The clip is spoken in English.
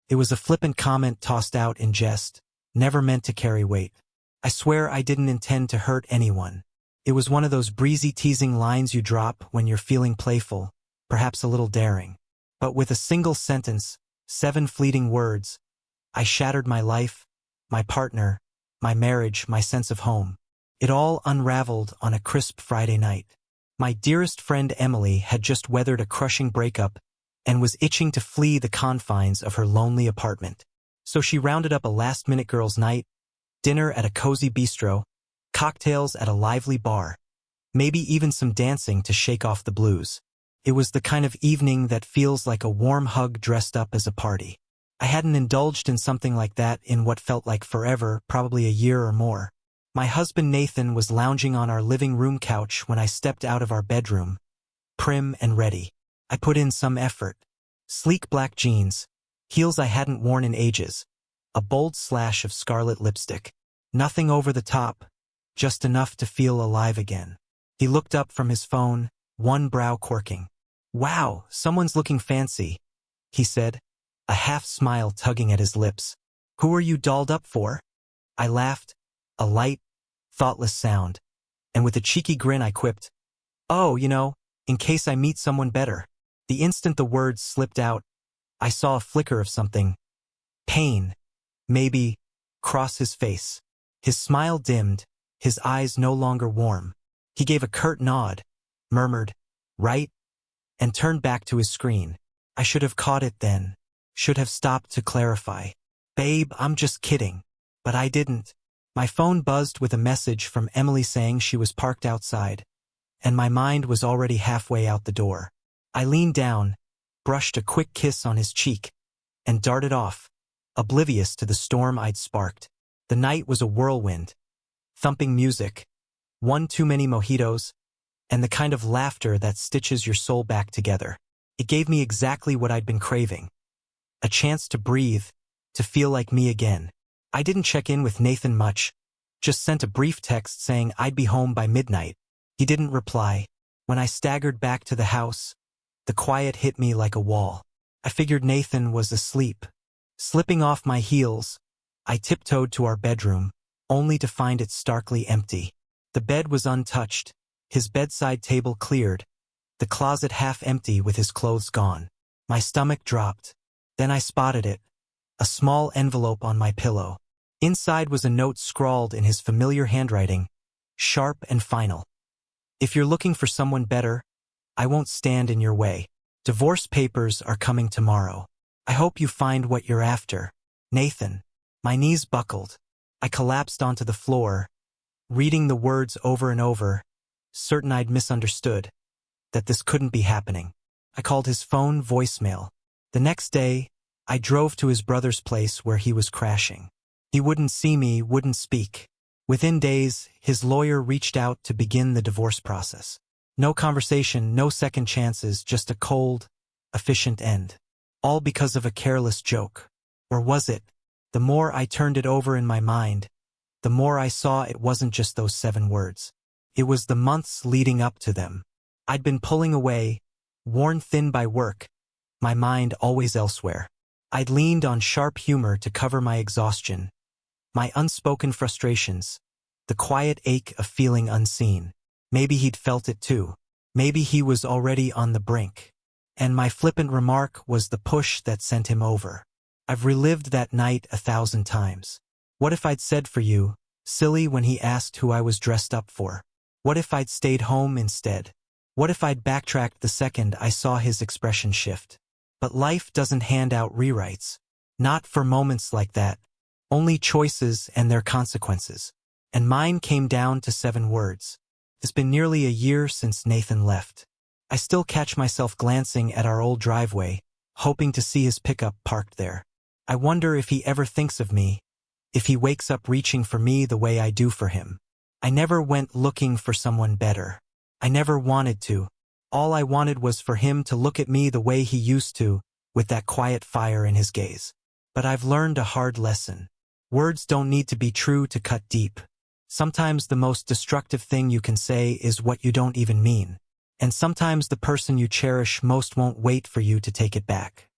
It was a flippant comment tossed out in jest, never meant to carry weight. I swear I didn't intend to hurt anyone. It was one of those breezy teasing lines you drop when you're feeling playful, perhaps a little daring. But with a single sentence, 7 fleeting words, I shattered my life, my partner, my marriage, my sense of home. It all unraveled on a crisp Friday night. My dearest friend Emily had just weathered a crushing breakup and was itching to flee the confines of her lonely apartment. So she rounded up a last-minute girls' night, dinner at a cozy bistro, cocktails at a lively bar, maybe even some dancing to shake off the blues. It was the kind of evening that feels like a warm hug dressed up as a party. I hadn't indulged in something like that in what felt like forever, probably a year or more. My husband Nathan was lounging on our living room couch when I stepped out of our bedroom, prim and ready. I put in some effort. Sleek black jeans, heels I hadn't worn in ages, a bold slash of scarlet lipstick. Nothing over the top, just enough to feel alive again. He looked up from his phone, one brow quirking. "Wow, someone's looking fancy," he said, a half-smile tugging at his lips. "Who are you dolled up for?" I laughed, a light, thoughtless sound, and with a cheeky grin I quipped, "Oh, in case I meet someone better." The instant the words slipped out, I saw a flicker of something. Pain, maybe, cross his face. His smile dimmed, his eyes no longer warm. He gave a curt nod, murmured, "Right?" and turned back to his screen. I should have caught it then, should have stopped to clarify. "Babe, I'm just kidding." But I didn't. My phone buzzed with a message from Emily saying she was parked outside, and my mind was already halfway out the door. I leaned down, brushed a quick kiss on his cheek, and darted off, oblivious to the storm I'd sparked. The night was a whirlwind. Thumping music, one too many mojitos, and the kind of laughter that stitches your soul back together. It gave me exactly what I'd been craving. A chance to breathe, to feel like me again. I didn't check in with Nathan much, just sent a brief text saying I'd be home by midnight. He didn't reply. When I staggered back to the house, the quiet hit me like a wall. I figured Nathan was asleep. Slipping off my heels, I tiptoed to our bedroom, only to find it starkly empty. The bed was untouched, his bedside table cleared, the closet half empty with his clothes gone. My stomach dropped. Then I spotted it, a small envelope on my pillow. Inside was a note scrawled in his familiar handwriting, sharp and final. "If you're looking for someone better, I won't stand in your way. Divorce papers are coming tomorrow. I hope you find what you're after. Nathan." My knees buckled. I collapsed onto the floor, reading the words over and over, certain I'd misunderstood, that this couldn't be happening. I called his phone voicemail. The next day, I drove to his brother's place where he was crashing. He wouldn't see me, wouldn't speak. Within days, his lawyer reached out to begin the divorce process. No conversation, no second chances, just a cold, efficient end. All because of a careless joke. Or was it? The more I turned it over in my mind, the more I saw it wasn't just those 7 words. It was the months leading up to them. I'd been pulling away, worn thin by work, my mind always elsewhere. I'd leaned on sharp humor to cover my exhaustion, my unspoken frustrations, the quiet ache of feeling unseen. Maybe he'd felt it too. Maybe he was already on the brink. And my flippant remark was the push that sent him over. I've relived that night 1,000 times. What if I'd said for you, silly, when he asked who I was dressed up for? What if I'd stayed home instead? What if I'd backtracked the second I saw his expression shift? But life doesn't hand out rewrites. Not for moments like that. Only choices and their consequences. And mine came down to 7 words. It's been nearly a year since Nathan left. I still catch myself glancing at our old driveway, hoping to see his pickup parked there. I wonder if he ever thinks of me, if he wakes up reaching for me the way I do for him. I never went looking for someone better. I never wanted to. All I wanted was for him to look at me the way he used to, with that quiet fire in his gaze. But I've learned a hard lesson. Words don't need to be true to cut deep. Sometimes the most destructive thing you can say is what you don't even mean. And sometimes the person you cherish most won't wait for you to take it back.